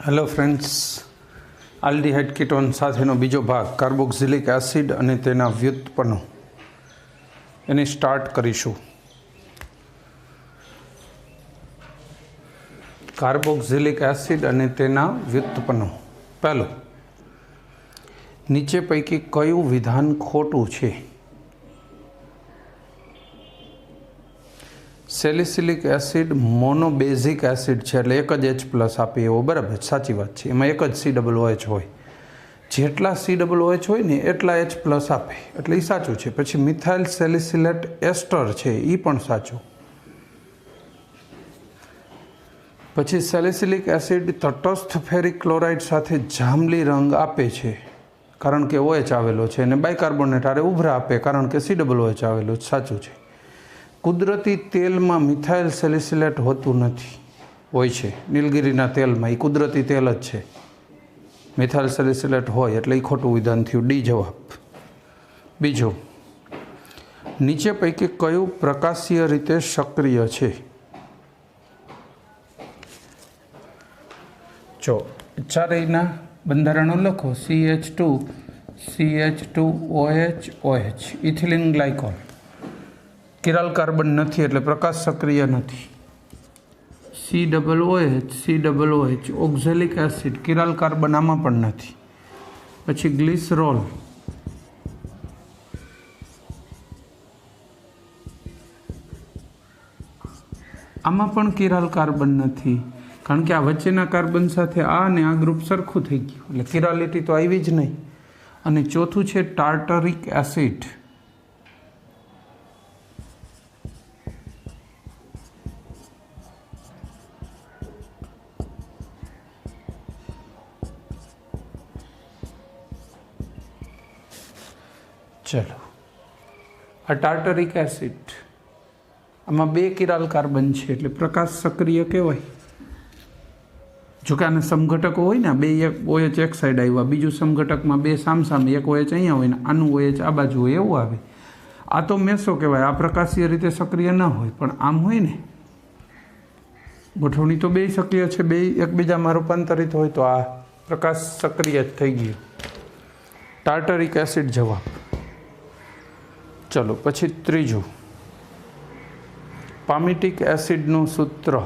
Hello friends, aldehyde ketone साथेनो बीजो भाग carboxylic acid अने तेना व्युत्पन्नो एने स्टार्ट करीशुं। कार्बोक्सिलिक एसिड अने तेना व्युत्पन्नो। पहलो, नीचे पैकी कयुं विधान खोटुं छे? सेलिसिलिक एसिड मोनोबेઝિક एसिड है એટલે एक ज H+ आपे एवो बराबर साची बात है। एमां एक ज COOH होय, जेटला COOH होय ने एटला H+ आपे એટલે ई साचुं छे। पछी मिथाइल सेलिसिलेट एस्टर छे ई पण साचुं। पछी सेलिसिलिक एसिड तटस्थ फेरिक क्लोराइड साथे जांबली रंग आपे छे कारण के OH आवेलो छे अने बाइकार्बोनेट हारे उभरा आपे कारण के COOH आवेलो साचुं छे। कुदरती तेल में मिथाइल सेलिसिलेट होतुं नथी, होय छे नीलगिरीना तेल में, कुदरती तेल ज छे। मिथाइल सेलिसिलेट होय एटले ई खोटुं विधान थयुं, डी जवाब। बीजो, नीचे पैकी कयुं प्रकाशीय रीते सक्रिय छे? जो चारेयना बंधारणो लखो CH2 CH2OH OH ethylene glycol. Chiral carbon नहीं એટલે प्रकाश सक्रिय नहीं। COOH oxalic acid chiral carbon आमा पण नहीं। पछी ग्लिसरॉल, आमा पण किराल कार्बन नहीं कारण के आ वच्चेना कार्बन साथे आ ने आ ग्रुप सरखुं थई गयुं એટલે किरालिटी तो आवी ज नहीं। अने चौथुं छे टार्टरिक एसिड। चलो, आ टार्टरिक एसिड आमां बे किराल कार्बन छे એટલે प्रकाश सक्रिय कहेवाय। जो कि आने समघटको होय ने बे एक OH एक साइड आव्या, बीजું समघटकमां बे सामसामे एक OH अहींया होय ने आनुं OH आ बाजू होय एवुं आवे। आ तो मेसो कहेवाय, आ प्रकाशीय रीते सक्रिय न होय पण आम होय ने गोठवणी तो बे सक्रिय छे, बे एकबीजामां रूपांतरित होय तो आ प्रकाश सक्रिय ज थई गयो। टार्टरिक एसिड जवाब। चलो पछी त्रीजું, पामिटिक एसिडનું सूत्र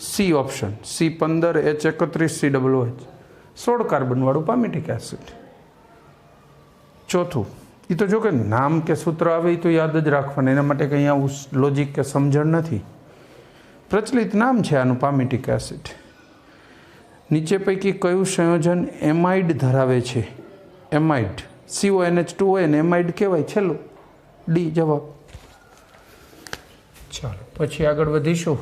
C option C15H31 COOH 16 carbon वाळुं पामिटिक एसिड। चौथું, ये तो जो कि नाम के सूत्र आवे तो याद ज राखवानुं, एना माटे कंई आवुं लॉजिक के समझण नथी। प्रचलित नाम छे आनुं पामिटिक एसिड। नीचे पैकी कयुं संयोजन एमाइड धरावे छे? एमाइड CONH2 होय ने एमाइड कहेवाय छेल्लुं, डी जवाब। चलो पछी आगळ वधीशुं।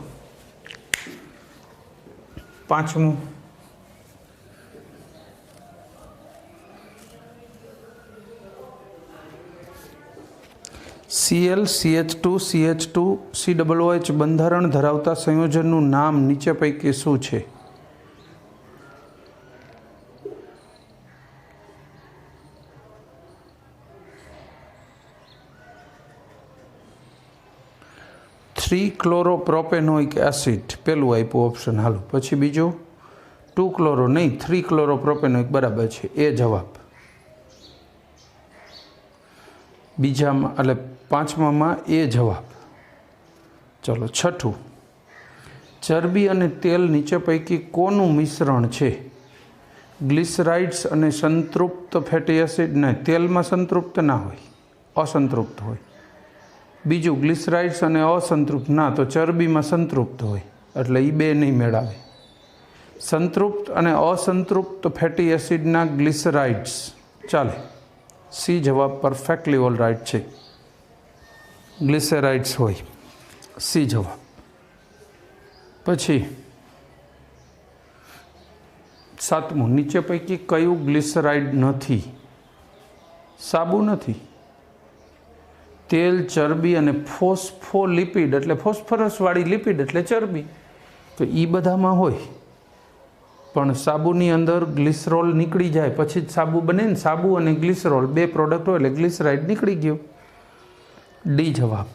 पांचमुं, Cl CH2 CH2 COOH बंधारण धरावता संयोजनનું नाम नीचे पैकी शुं छे? थ्री क्लोरोप्रोपेनोइक एसिड पहलू आप्युं ऑप्शन। हालो पछी बीजो 2 क्लोरो नहीं 3 क्लोरोप्रोपेनोइक बराबर है ए जवाब। बीजा एटले पांचमां ए जवाब। चलो छठुं, चरबी अने तेल नीचे पैकी कोनु मिश्रण छे? ग्लिसराइड्स अने संतृप्त फैटी एसिड ने तेल में संतृप्त ना होय, असंतृप्त होय। बीजू ग्लिसराइड्स अने असंतृप्त ना तो चरबी में संतृप्त होय एटले ई बे नहीं मेळावे। संतृप्त अने असंतृप्त फैटी एसिड ना ग्लिसराइड्स चाले, सी जवाब परफेक्टली ऑल राइट छे। ग्लिसराइड्स होय, सी जवाब। पछी सातमुं, नीचे पैकी कयुं ग्लिसराइड नथी? साबु नथी, तेल, चरबी अने फोस्फोलिपिड एटले फॉस्फरस वाળી लिपिड एटले चरबी तो ई बधामां होय पण साबुनी अंदर ग्लिसरॉल निकળી जाए पछी साबु बने ने, साबु अने ग्लिसरॉल बे प्रोडक्ट होय એટલે ग्लिसराइड निकળી गयो, डी जवाब।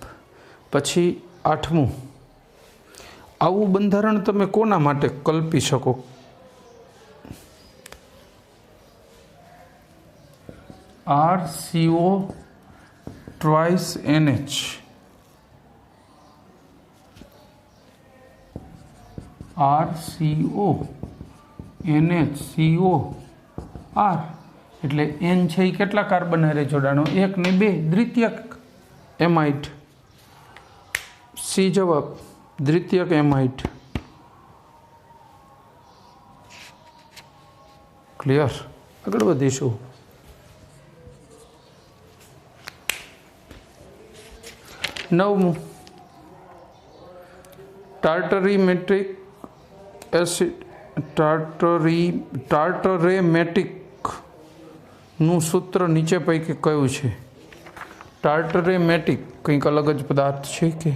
पछी आठमुं, आवुं બંધારણ તમે કોના માટે કલ્પી શકો? RCO twice NH. RCO NH CO R એટલે N છે એ કેટલા કાર્બન હારે જોડાણો? 1 ને 2, દ્વિતીયક એમાઇડ. સી જવાબ, દ્વિતીયક એમાઇડ. ક્લિયર? આગળ વધીશું. નવમું, ટાર્ટરીમેટ્રિક એસિડ ટાર્ટરેમેટિક નું સૂત્ર નીચે પૈકી કયું છે? ટાર્ટરેમેટિક કંઈક અલગ જ પદાર્થ છે કે?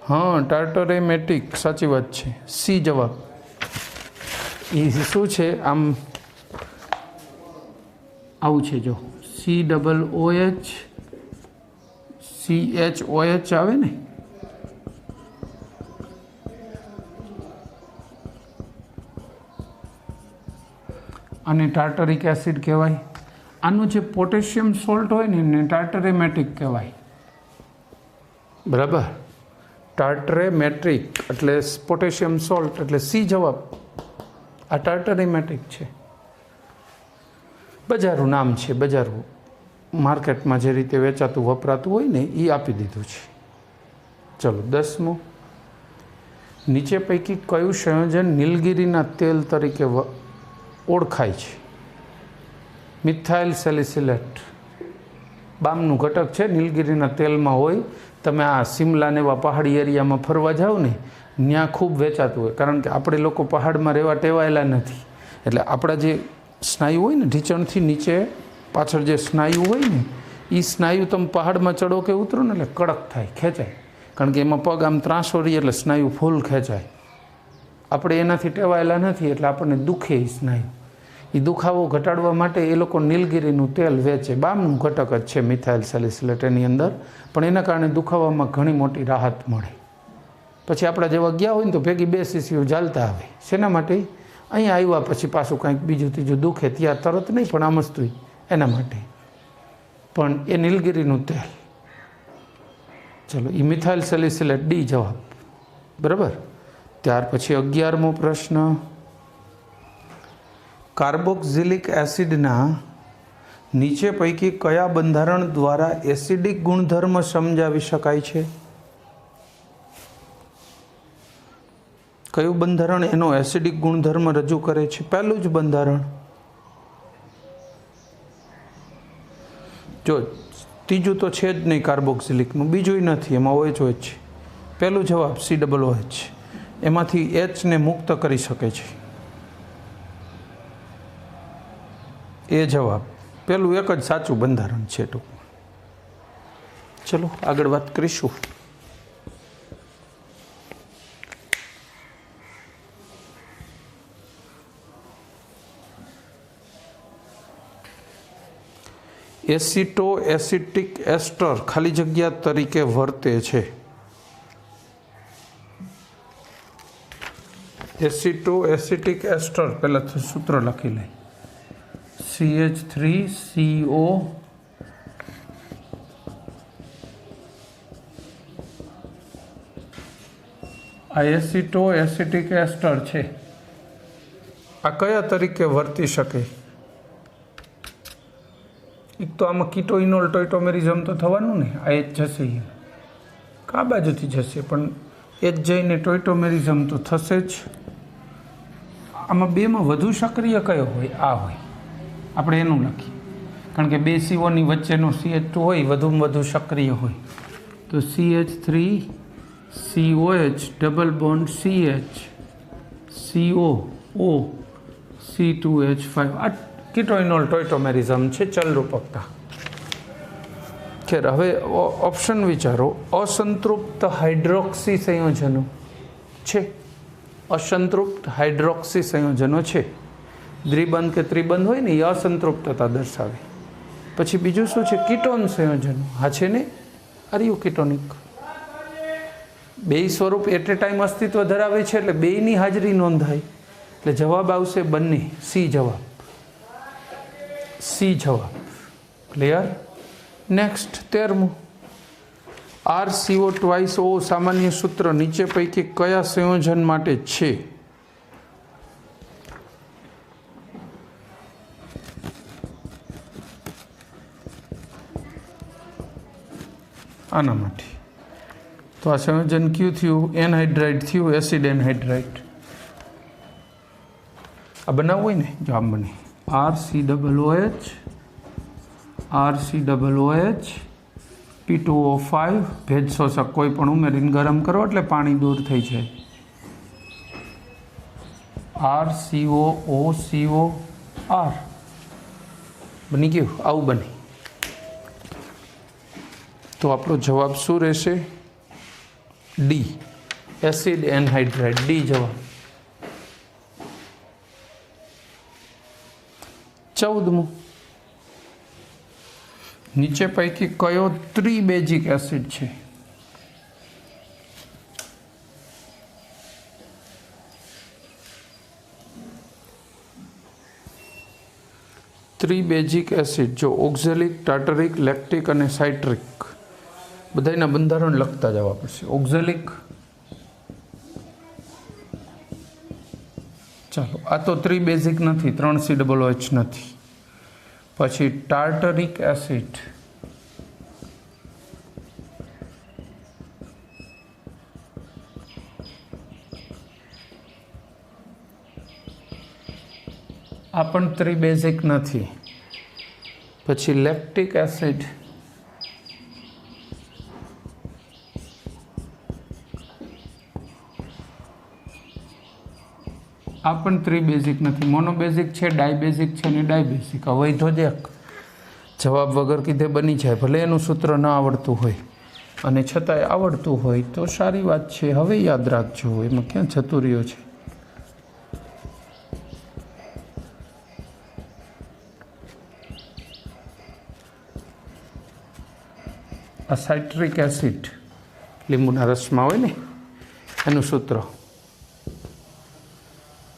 હા, ટાર્ટરેમેટિક સાચી વાત છે. સી જવાબ. એ શું છે? આમ આવું છે જો, COOH CHOH આવે ને, આને ટાર્ટરિક એસિડ કહેવાય. આનું જે પોટેશિયમ સોલ્ટ હોય ને એને ટાર્ટરેમેટિક કહેવાય. બરાબર? ટાર્ટરેમેટ્રિક એટલે પોટેશિયમ સોલ્ટ, એટલે સી જવાબ. આ ટાર્ટરેમેટિક છે. બજારું નામ છે, બજારું માર્કેટમાં જે રીતે વેચાતું વપરાતું હોય ને એ આપી દીધું છે. ચલો 10મું, નીચે પૈકી કયું સંયોજન નીલગિરીના તેલ તરીકે ઓળખાય છે? મિથાઇલ સેલિસિલેટ બામનું ઘટક છે, નીલગિરીના તેલમાં હોય. તમે આ સિમલા ને એવા પહાડી એરિયામાં ફરવા જાઓ ને, ત્યાં ખૂબ વેચાતું હોય. કારણ કે આપણે લોકો પહાડમાં રહેવા ટેવાયેલા નથી, એટલે આપણા જે સ્નાયુ હોય ને, ઢીંચણથી નીચે પાછળ જે સ્નાયુ હોય ને, એ સ્નાયુ તમે પહાડમાં ચડો કે ઉતરો ને એટલે કડક થાય, ખેંચાય. કારણ કે એમાં પગ આમ ત્રાસો રહીએ એટલે સ્નાયુ ફૂલ ખેંચાય. આપણે એનાથી ટેવાયેલા નથી એટલે આપણને દુખે એ સ્નાયુ. એ દુખાવો ઘટાડવા માટે એ લોકો નીલગિરીનું તેલ વેચે. બામનું ઘટક જ છે મિથાઇલ સેલિસિલેટ એની અંદર, પણ એના કારણે દુખાવામાં ઘણી મોટી રાહત મળે. પછી આપણા જેવા ગયા હોય ને તો ભેગી 2 સીસીઓ ચાલતા આવે. શેના માટે? અહીંયા આવ્યા પછી પાછું કંઈક બીજું ત્રીજું દુખે ત્યાં તરત નહીં, પણ આમ વસ્તુ એના માટે. પણ એ નીલગિરીનું તેલ. ચલો, એ મિથાઇલ સેલિસિલેટ, ડી જવાબ. બરાબર? ત્યાર પછી 11મો પ્રશ્ન, કાર્બોક્સિલિક એસિડના નીચે પૈકી કયા બંધારણ દ્વારા એસિડિક ગુણધર્મ સમજાવી શકાય છે? કયું બંધારણ એનો એસિડિક ગુણધર્મ રજૂ કરે છે? પહેલું જ બંધારણ. જો ત્રીજું તો છે જ નહીં કાર્બોક્સિલિકનું, બીજું નથી, એમાં OH હોય છે. પહેલું જવાબ COOH. એમાંથી H ને મુક્ત કરી શકે છે. એ જવાબ. પેલું એક જ સાચું બંધારણ છે ટૂંકમાં. ચલો આગળ વાત કરીશું. એસિટો એસિટિક એસ્ટર ખાલી જગ્યા તરીકે વર્તે છે. એસિટો એસિટિક એસ્ટર પહેલાં સૂત્ર લખી લઈ. CH3CO આ એસિટો એસિટિક એસ્ટર છે. આ કયા તરીકે વર્તી શકે? એક તો આમાં કીટોઇનોલ ટોઇટોમેરિઝમ તો થવાનું ને, આ H જશે, કા બાજુથી જશે, પણ H જઈને ટોઇટોમેરિઝમ તો થશે જ. આમાં બેમાં વધુ સક્રિય કયો હોય? આ હોય. આપણે એનું લખીએ, કારણ કે 2 CO ની વચ્ચેનો CH2 હોય વધુમાં વધુ સક્રિય હોય. તો CH3COH double bond CH CO O C2H5. આ કીટોઇનોલ ટોઇટોમેરિઝમ છે, ચલરૂપકતા. ખેર, હવે ઓપ્શન વિચારો. અસંતૃપ્ત હાઇડ્રોક્સી સંયોજનો છે. અસંતૃપ્ત હાઇડ્રોક્સી સંયોજનો છે. દ્વિબંધ કે ત્રિબંધ હોય ને, એ અસંતૃપ્તતા દર્શાવે. પછી બીજું શું છે? કીટોન સંયોજનો. હા છે ને, આર યુ કીટોનિક? બે સ્વરૂપ એટ એ ટાઈમ અસ્તિત્વ ધરાવે છે એટલે બેયની હાજરી નોંધાય એટલે જવાબ આવશે બંને. સી જવાબ. સી જવાબ. ક્લિયર? નેક્સ્ટ 13મું. RCO ટ્વાઇસ O સામાન્ય સૂત્ર નીચે પૈકી કયા સંયોજન માટે છે? આના માટે. તો આ સંયોજન કયું થયું? એનહાઇડ્રાઇડ થયું, એસિડ એનહાઇડ્રાઇડ. આ બનાવવું હોય ને જો આમ બને RCOOH P2O5 ભેજ શોષક કોઈ પણ ઉમેરીને ગરમ કરો એટલે પાણી દૂર થઈ જાય. RCOOCOR બની ગયું. આવું બને. તો આપણો જવાબ શું રહેશે? D, acid anhydride. ડી જવાબ. 14મું. નીચે પૈકી કયો ત્રિબેઝિક એસિડ છે? ત્રિબેઝિક એસિડ જો ઓક્ઝેલિક, ટાર્ટરિક, લેક્ટિક અને સાઇટ્રિક બધાના બંધારણ લખતા જવા પડશે. ઓક્ઝેલિક, ચાલો આ તો ત્રિબેઝિક નથી, 3COOH નથી. પછી ટાર્ટરિક એસિડ, આ પણ ત્રિબેઝિક નથી. પછી લેક્ટિક એસિડ, આ પણ ત્રિબેઝિક નથી. મોનોબેઝિક છે, ડાયબેઝિક છે ને ડાયબેઝિક. અવૈધો જ એક જવાબ વગર કીધે બની જાય. ભલે એનું સૂત્ર ન આવડતું હોય અને છતાંય આવડતું હોય તો સારી વાત છે. હવે યાદ રાખજો, એમાં ક્યાં ચતુર્યો છે. આ સાઇટ્રિક એસિડ લીંબુના રસમાં હોય ને એનું સૂત્ર.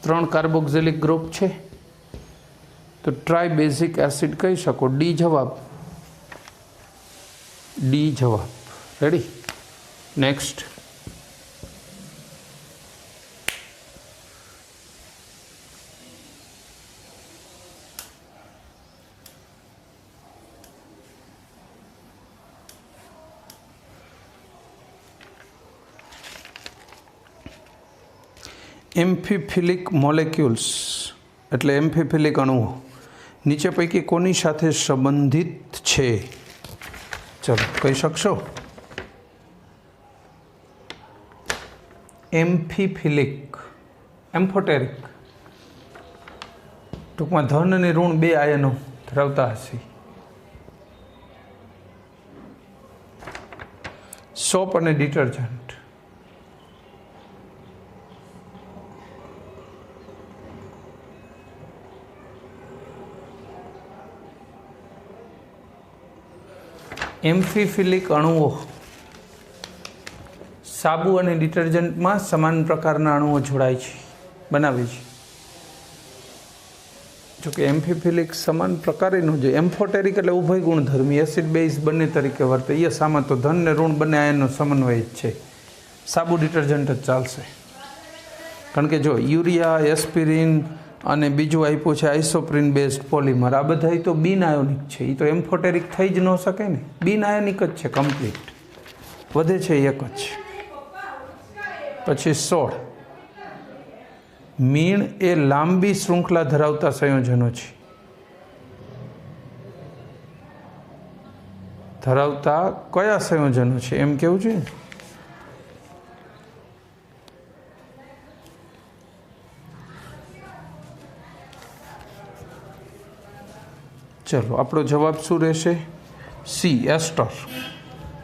3 કાર્બોક્સિલિક ગ્રુપ છે તો ટ્રાયબેઝિક એસિડ કહી શકો. ડી જવાબ. ડી જવાબ. રેડી? નેક્સ્ટ. એમ્ફીફિલિક મોલેક્યુલ્સ એટલે એમ્ફીફિલિક અણુઓ નીચે પૈકી કોની સાથે સંબંધિત છે? ચલો કહી શકશો? એમ્ફીફિલિક, એમ્ફોટેરિક, ટૂંકમાં ધન અને ઋણ 2 આયનો ધરાવતા હશે. સોપ અને ડિટર્જન્ટ. એમ્ફીફિલિક અણુઓ સાબુ અને ડિટર્જન્ટમાં સમાન પ્રકારના અણુઓ જોડાય છે, બનાવે છે. જોકે એમ્ફીફિલિક સમાન પ્રકારેનો છે. એમ્ફોટેરિક એટલે ઉભય ગુણધર્મી, એસિડ બેઝ બંને તરીકે વર્તે. એ સામાં તો ધન ને ઋણ બંને આયનનો સમન્વય જ છે. સાબુ ડિટર્જન્ટ જ ચાલશે. કારણ કે જો યુરિયા, એસ્પિરિન અને બીજું આપ્યું છે આઇસોપ્રિન બેઝડ પોલિમર, આ બધા તો બિન આયોનિક છે. એ તો એમ્ફોટેરિક થઈ જ ન શકે ને. બિન આયોનિક જ છે કમ્પ્લીટ. વધે છે એક જ. પછી 16. મીણ એ લાંબી શૃંખલા ધરાવતા સંયોજનો છે. ધરાવતા કયા સંયોજનો છે એમ કેવું છે. ચલો આપણો જવાબ શું રહેશે? સી, એસ્ટર.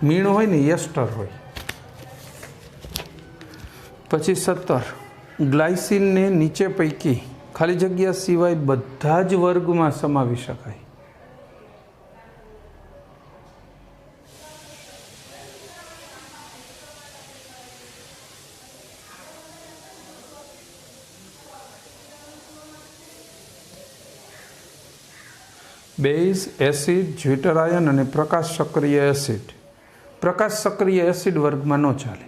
મીણ હોય ને એસ્ટર હોય. પછી 17. ગ્લાયસિનને નીચે પૈકી ખાલી જગ્યા સિવાય બધા જ વર્ગમાં સમાવી શકાય. બેઝ, એસિડ, જ્વિટર આયન અને પ્રકાશ સક્રિય એસિડ. પ્રકાશ સક્રિય એસિડ વર્ગમાં ન ચાલે.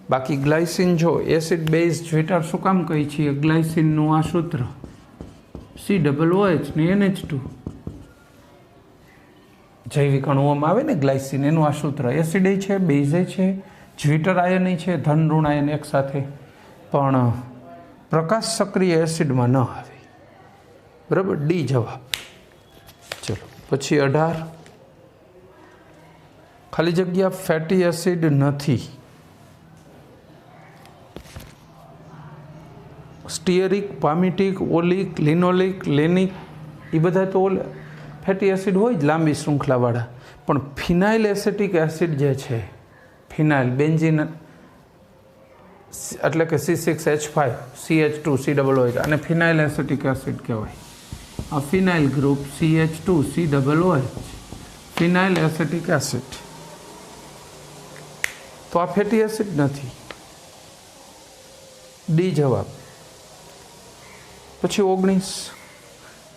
બાકી ગ્લાયસિન જો એસિડ, બેઝ, જ્વિટર શું કામ કહી છીએ? ગ્લાયસિનનું આ સૂત્ર COOH ને NH2 જૈવિક અણુઓમાં આવે ને ગ્લાયસિન, એનું આ સૂત્ર. એસિડ છે, બેઝ છે, જ્વિટર આયન છે, ધન ઋણ આયન એક સાથે, પણ પ્રકાશ સક્રિય એસિડમાં ન આવે. બરાબર, ડી જવાબ. ચલો પછી 18, ખાલી જગ્યા ફેટી એસિડ નથી. સ્ટીયરિક, પામિટિક, ઓલિક, લિનોલિક, લેનિક એ બધા તો ફેટી એસિડ હોય જ લાંબી શૃંખલાવાળા, પણ ફિનાઇલ એસેટિક એસિડ જે છે, ફિનાઇલ બેન્ઝીન એટલે કે C6H5 CH2 COOH, અને ફિનાઇલ એસેટિક એસિડ કહેવાય. આ ફિનાઇલ ગ્રુપ CH2 COOH, ફિનાઇલ એસેટિક એસિડ. તો આ ફેટી એસિડ નથી. ડી જવાબ. પછી 19,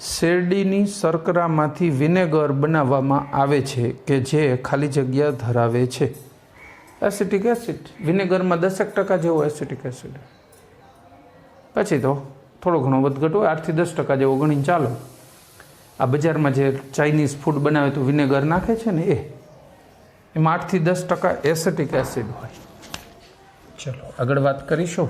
શેરડીની શર્કરામાંથી વિનેગર બનાવવામાં આવે છે કે જે ખાલી જગ્યા ધરાવે છે. Acetic acid. વિનેગરમાં 10% જેવો એસિટિક એસિડ. પછી તો થોડો ઘણો વધઘટ હોય, 8 થી 10% જેવો ગણીને ચાલો. આ બજારમાં જે ચાઇનીઝ ફૂડ બનાવે તો વિનેગર નાખે છે ને, એમાં 8 થી 10% એસિટિક એસિડ હોય. ચલો આગળ વાત કરીશું.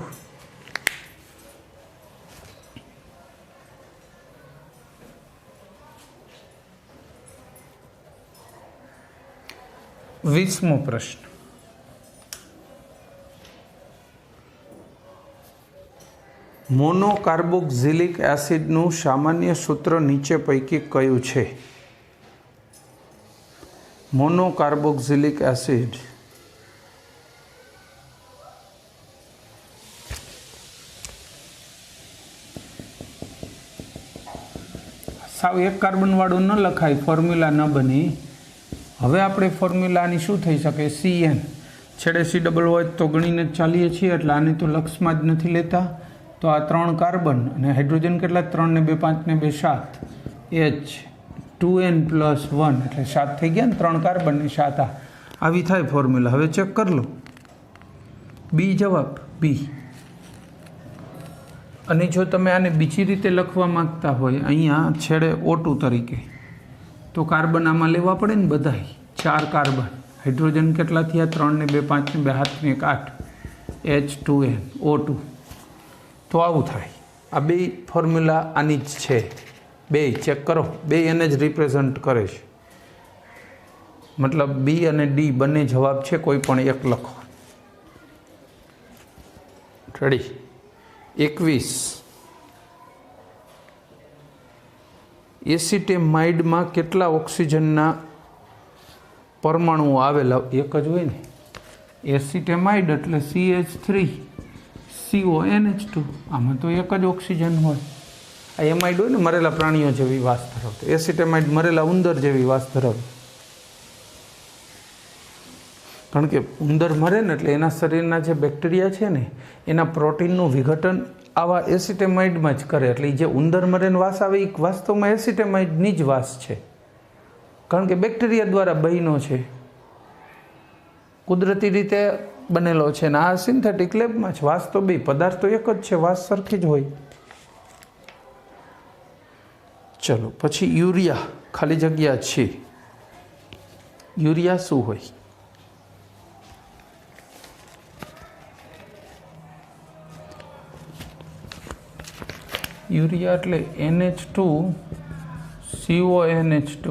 વીસમો પ્રશ્ન. મોનોકાર્બોક્સિલિક એસિડનું સામાન્ય સૂત્ર નીચે પૈકી કયું છે? મોનોકાર્બોક્સિલિક એસિડ સાવ એક કાર્બન વાળું ન લખાય, ફોર્મ્યુલા ન બની. હવે આપણે ફોર્મ્યુલાની શું થઈ શકે? CN છેડે COOH તો ગણીને જ ચાલીએ છીએ, એટલે આને તો લક્ષમાં જ નથી લેતા. તો આ 3 કાર્બન અને હાઇડ્રોજન કેટલા? 3 ને 2 5 ને 2 7 H2N+1 એટલે 7 થઈ ગયા ને. 3 કાર્બન ને 7 આવી થાય ફોર્મ્યુલા. હવે ચેક કરી લો. બી જવાબ, બી. અને જો તમે આને બીજી રીતે લખવા માંગતા હોય, અહીંયા છેડે O2 તરીકે, તો કાર્બન આમાં લેવા પડે ને બધાય. 4 કાર્બન, હાઇડ્રોજન કેટલા થયા? 3 ને 2 5 ને 2 7 ને 1 8 H2NO2. તો આવું થાય. આ બે ફોર્મ્યુલા આની જ છે. બે ચેક કરો, બે એને જ રિપ્રેઝન્ટ કરે છે. મતલબ બી અને ડી બંને જવાબ છે, કોઈ પણ એક લખો. રેડી. 21, એસિટેમાઇડમાં કેટલા ઓક્સિજનના પરમાણુઓ આવેલા? એક જ હોય ને. એસિટેમાઇડ એટલે CH3CONH2. આમાં તો એક જ ઓક્સિજન હોય. આ એમાઇડ હોય ને, મરેલા પ્રાણીઓ જેવી વાસ ધરાવતો. એસિટેમાઇડ મરેલા ઉંદર જેવી વાસ ધરાવે. કારણ કે ઉંદર મરે ને એટલે એના શરીરના જે બેક્ટેરિયા છે ને, એના પ્રોટીનનું વિઘટન આવા એસિટેમાઇડમાં જ કરે. એટલે જે ઉંદર મરેને વાસ આવે એ વાસ્તવમાં એસિટેમાઇડની જ વાસ છે. કારણ કે બેક્ટેરિયા દ્વારા બહેનો છે, કુદરતી રીતે બનેલો છે. ને આ સિન્થેટિક લેબમાં છે. વાસ તો બે પદાર્થ તો એક જ છે, વાસ સરખી જ હોય. ચલો પછી યુરિયા ખાલી જગ્યા છે. યુરિયા શું હોય? યુરિયા એટલે NH2CONH2.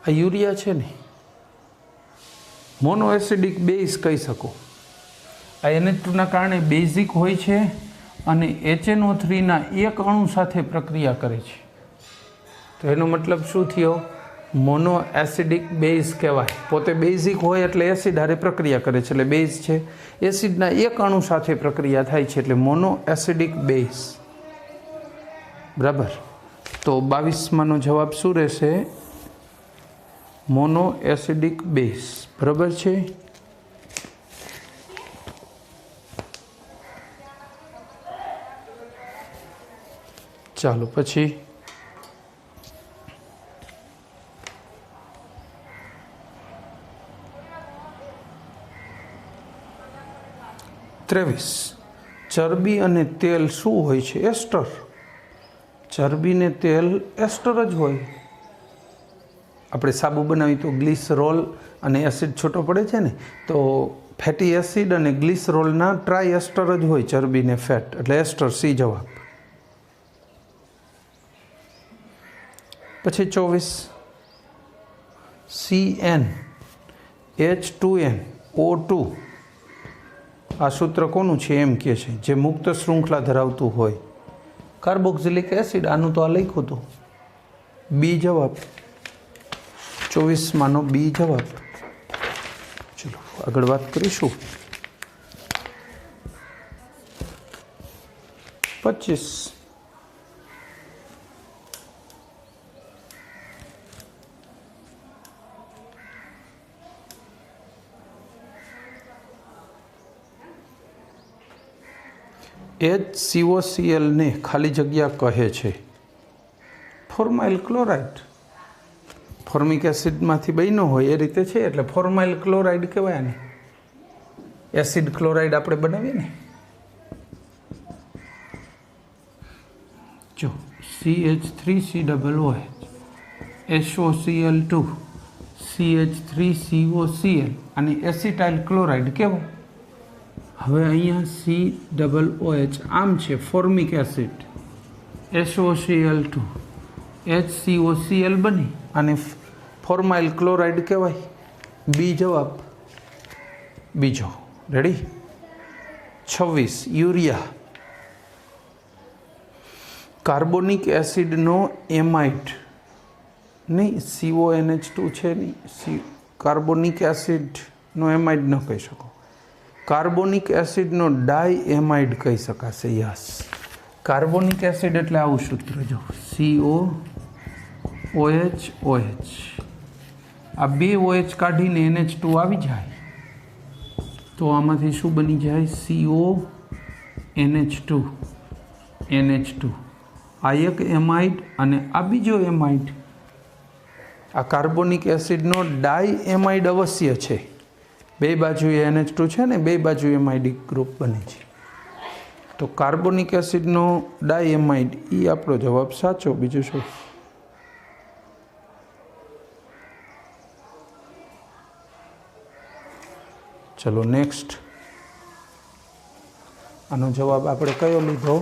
આ યુરિયા છે ને, મોનો એસિડિક બેઝ કહી શકો. આ NH2ના કારણે બેઝિક હોય છે અને HNO3ના એક અણુ સાથે પ્રક્રિયા કરે છે. તો એનો મતલબ શું થયો? મોનો એસિડિક બેઝ કહેવાય. પોતે બેઝિક હોય એટલે એસિડ હારે પ્રક્રિયા કરે છે, એટલે બેઝ છે. એસિડના એક અણુ સાથે પ્રક્રિયા થાય છે, એટલે મોનો એસિડિક બેઝ. બરાબર. તો 22માનો જવાબ શું રહેશે? મોનો એસિડિક બેઝ, બરાબર છે। ચાલો પછી 23 ચરબી અને તેલ શું હોય છે? એસ્ટર। ચરબી ને તેલ એસ્ટર જ હોય। આપણે સાબુ બનાવી તો ગ્લિસરોલ અને એસિડ છૂટો પડે છે ને, તો ફેટી એસિડ અને ગ્લિસરોલના ટ્રાય એસ્ટર જ હોય, ચરબી ને ફેટ, એટલે એસ્ટર, સી જવાબ। પછી 24 CnH2nO2 આ સૂત્ર કોનું છે એમ કહે છે? જે મુક્ત શૃંખલા ધરાવતું હોય, કાર્બોક્સિલિક એસિડ। આનું તો આ લખ્યું હતું, બી જવાબ। 24 માનો બી જવાબ। ચલો આગળ વાત કરીશું। 25 HCOCl ને ખાલી જગ્યા કહે છે ફોર્માઇલ ક્લોરાઇડ। ફોર્મિક એસિડમાંથી બન્યો હોય એ રીતે છે, એટલે ફોર્માઇલ ક્લોરાઇડ કહેવાય આને। એસિડ ક્લોરાઇડ આપણે બનાવીએ ને, જો CH3COOH SOCl2 CH3COCl અને એસિટાઇલ ક્લોરાઇડ કહેવાય। હવે અહીંયા COOH આમ છે ફોર્મિક એસિડ, SOCl2 HCOCl બની અને ફોર્માઇલ ક્લોરાઇડ કહેવાય। બી જવાબ બીજો। રેડી। 26 યુરિયા। કાર્બોનિક એસિડનો એમાઇડ નહીં, CONH2 છે નહીં, કાર્બોનિક એસિડનો એમાઇડ ન કહી શકો, કાર્બોનિક એસિડનો ડાય એમાઇડ કહી શકાશે। યસ, કાર્બોનિક એસિડ એટલે આવું સૂત્ર જો, COOH, આ બે OH કાઢીને NH2 આવી જાય તો આમાંથી શું બની જાય? CONH2 આ એક એમાઇડ અને આ બીજો એમાઇડ। આ કાર્બોનિક એસિડનો ડાય એમાઇડ અવશ્ય છે, બે બાજુએ NH2 છે ને, બે બાજુ એમાઇડિક ગ્રુપ બને છે, તો કાર્બોનિક એસિડનો ડાય એમાઇડ એ આપણો જવાબ સાચો। બીજું શું? ચલો નેક્સ્ટ। આનો જવાબ આપણે કયો લીધો?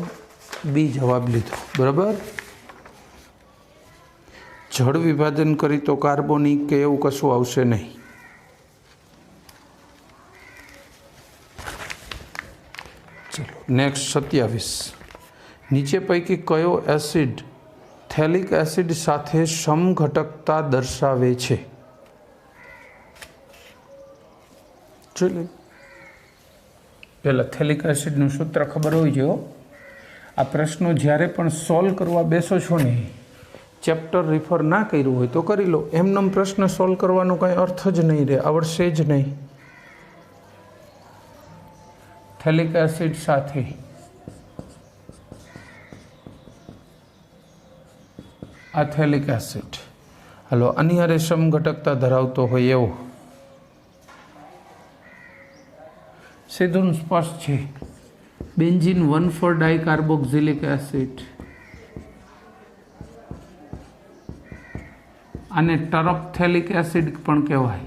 બી જવાબ લીધો, બરાબર। જળ વિભાજન કરી તો કાર્બોનિક કે એવું કશું આવશે નહીં। ચલો નેક્સ્ટ 27 નીચે પૈકી કયો એસિડ થેલિક એસિડ સાથે સમઘટકતા દર્શાવે છે? ચલો પહેલાં થેલિક એસિડનું સૂત્ર ખબર હોવી જોઈએ। આ પ્રશ્નો જ્યારે પણ સોલ્વ કરવા બેસો છો ને, ચેપ્ટર રિફર ના કર્યું હોય તો કરી લો, એમનેમ પ્રશ્ન સોલ્વ કરવાનો કંઈ અર્થ જ નહીં રહે, આવડશે જ નહીં। થેલિક એસિડ સાથે આ થેલિક એસિડ, હાલો આની હારે સમઘટકતા ધરાવતો હોય એવો, સીધું સ્પષ્ટ છે, બેન્ઝીન 1,4 ડાયકાર્બોક્સિલિક એસિડ, આને ટરફથેલિક એસિડ પણ કહેવાય।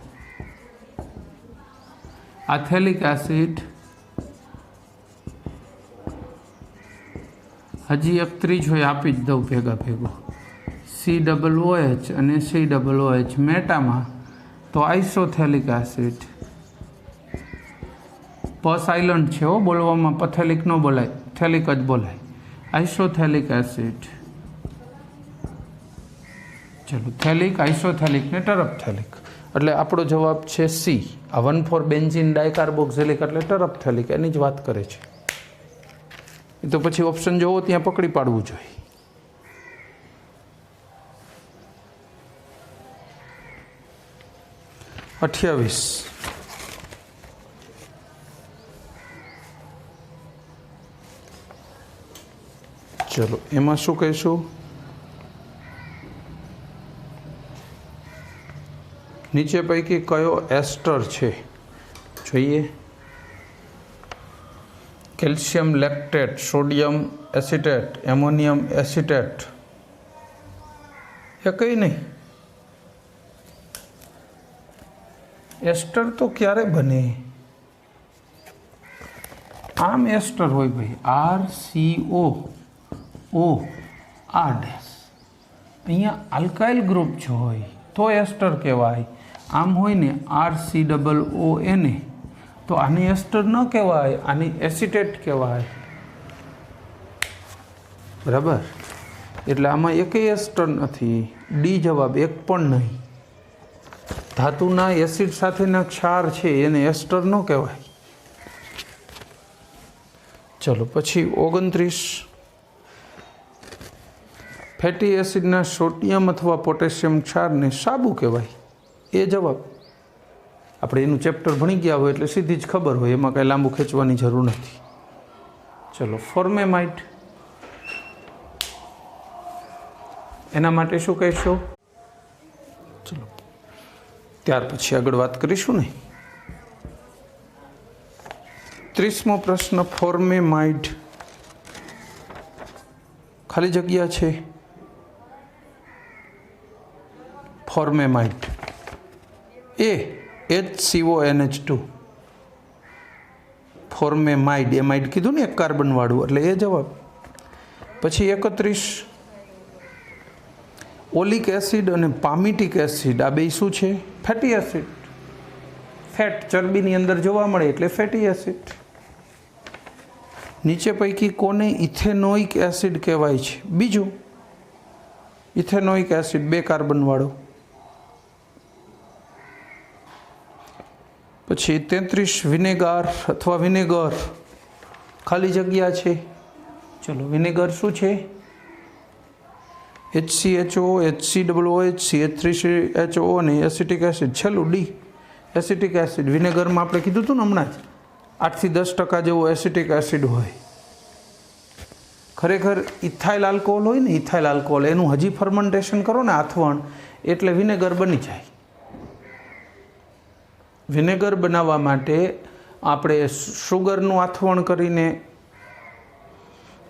આ થેલિક એસિડ હજી એક ત્રીજો આપી જ દઉં ભેગા ભેગો, COOH અને COOH મેટામાં તો આઇસોથેલિક એસિડ, પ સાયલન્ટ છે હો, બોલવામાં પથેલિક ન બોલાય, થેલિક જ બોલાય, આઇસોથેલિક એસિડ। ચલો થેલિક, આઇસોથેલિક ને ટરફથેલિક, એટલે આપણો જવાબ છે સી। આ 1,4 બેન્ઝીન ડાયકાર્બોક્સિલિક એટલે ટરફથેલિક, એની જ વાત કરે છે। એ તો પછી ઓપ્શન જોવો ત્યાં પકડી પાડવું જોઈએ। 28. चलो एमां शुं कहीशुं? नीचे पैकी कयो एस्टर छे? जोईए। Calcium lactate, sodium acetate, ammonium acetate, या कई नहीं। एस्टर तो क्यारे बने? आम एस्टर होय भाई, RCOO अहींया अल्काइल ग्रुप जो होय तो एस्टर कहेवाय। आम होय ने RCOONA तो आने एस्टर न कहेवाय, आने एसिटेट कहेवाय। बराबर। एटले आमां एकेय एस्टर नथी। डी जवाब, एक पण नहीं। धातुना एसिड साथेना क्षार छे एने एस्टर न कहेवाय। चलो पछी 29। फैटी एसिडना सोडियम अथवा पोटेशियम क्षार ने साबु कहेवाय। ए जवाब। આપણે એનું ચેપ્ટર ભણી ગયા હોય એટલે સીધી જ ખબર હોય, એમાં કાંઈ લાંબુ ખેંચવાની જરૂર નથી. ચલો ફોર્મેમાઇટ, એના માટે શું કહીશું? ચલો ત્યાર પછી આગળ વાત કરીશું ને. 30મો પ્રશ્ન ફોર્મેમાઇટ. ખાલી જગ્યા છે. ફોર્મેમાઇટ એ HCONH2 ફોર્મેમાઇડ. એમાઇડ કીધું ને, એક કાર્બન વાળું, એટલે એ જવાબ. પછી 31 ઓલિક એસિડ અને પામિટિક એસિડ, આ બે શું છે? Fatty acid. ફેટ ચરબીની અંદર જોવા મળે એટલે ફેટી એસિડ. નીચે પૈકી કોને ઇથેનોઇક એસિડ કહેવાય છે? બીજું ઇથેનોઇક એસિડ, 2 કાર્બન વાળો. પછી 33 વિનેગાર અથવા વિનેગર, ખાલી જગ્યા છે. ચલો વિનેગર શું છે? HCHO, HCOOH, CH3CHO અને એસિટિક એસિડ. છેલ્લું ડી, એસિટિક એસિડ. વિનેગરમાં આપણે કીધું હતું ને હમણાં જ, 8 થી 10% જેવો એસિટિક એસિડ હોય. ખરેખર ઇથાઇલ આલ્કોહોલ હોય ને, ઇથાઇલ આલ્કોહોલ, એનું હજી ફર્મેન્ટેશન કરો ને આથવણ, એટલે વિનેગર બની જાય. વિનેગર બનાવવા માટે આપણે શુગરનું આથવણ કરીને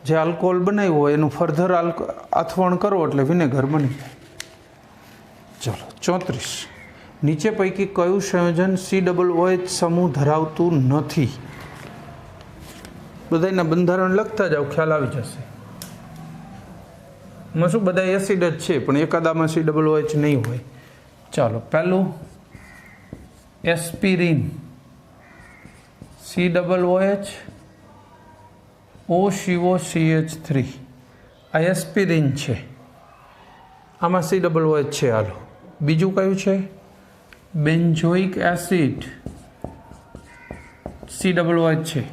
જે આલ્કોહોલ બનાવ્યું હોય એનું ફર્ધર આથવણ કરો એટલે વિનેગર બની જાય. ચલો 34 નીચે પૈકી કયું સંયોજન COOH સમૂહ ધરાવતું નથી? બધાના બંધારણ લખતા જાઓ, ખ્યાલ આવી જશે. એમાં શું, બધા એસિડ જ છે પણ એકાદામાં COOH નહીં હોય. ચાલો પહેલું એસ્પિરિન, COOH OCOCH3, આ એસ્પિરિન છે, આમાં COOH છે. હાલો બીજું કયું છે? બેન્ઝોઇક એસિડ, COOH છે.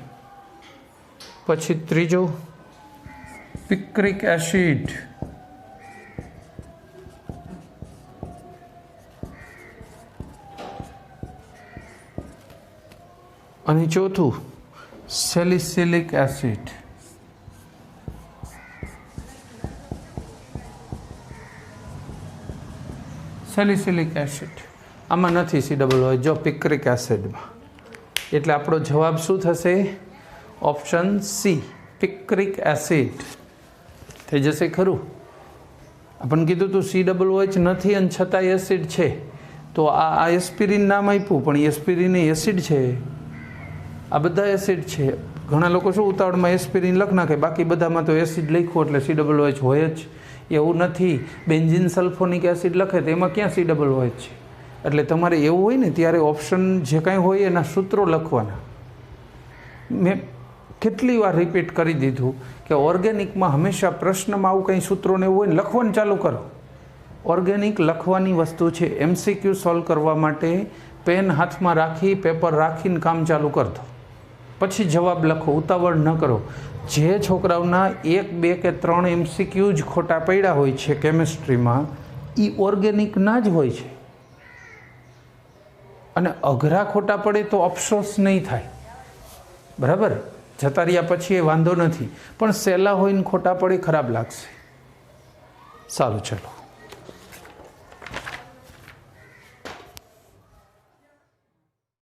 પછી ત્રીજું પિક્રિક એસિડ, અને ચોથું સેલિસિલિક એસિડ. સેલિસિલિક એસિડ આમાં નથી COOH, જો પિક્રિક એસિડમાં. એટલે આપણો જવાબ શું થશે? ઓપ્શન સી, પિક્રિક એસિડ થઈ જશે. ખરું? આપણને કીધું તું COOH નથી અને છતાં એસિડ છે, તો આ એસ્પિરિન નામ આપ્યું પણ એસ્પિરિન એસિડ છે. આ બધા એસિડ છે. ઘણા લોકો શું ઉતાવળમાં એસ્પિરિન લખ નાખે, બાકી બધામાં તો એસિડ લખ્યું એટલે COOH હોય જ. એવું નથી. બેન્ઝીન સલ્ફોનિક એસિડ લખે તો એમાં ક્યાં COOH છે? એટલે તમારે એવું હોય ને ત્યારે ઓપ્શન જે કાંઈ હોય એના સૂત્રો લખવાના. મેં કેટલી વાર રિપીટ કરી દીધું કે ઓર્ગેનિકમાં હંમેશા પ્રશ્નમાં આવું કંઈ સૂત્રોને એવું હોય ને લખવાનું ચાલુ કરો. ઓર્ગેનિક લખવાની વસ્તુ છે. MCQ સોલ્વ કરવા માટે પેન હાથમાં રાખી, પેપર રાખીને કામ ચાલુ કરતો, પછી જવાબ લખો, ઉતાવળ ન કરો. જે છોકરાઓના 1, 2 કે 3 MCQ જ ખોટા પડ્યા હોય છે કેમિસ્ટ્રીમાં, એ ઓર્ગેનિકના જ હોય છે. અને અઘરા ખોટા પડે તો અફસોસ નહીં થાય, બરાબર, જતા રહ્યા પછી એ વાંધો નથી, પણ સહેલા હોય ને ખોટા પડે ખરાબ લાગશે. સારું, ચલો.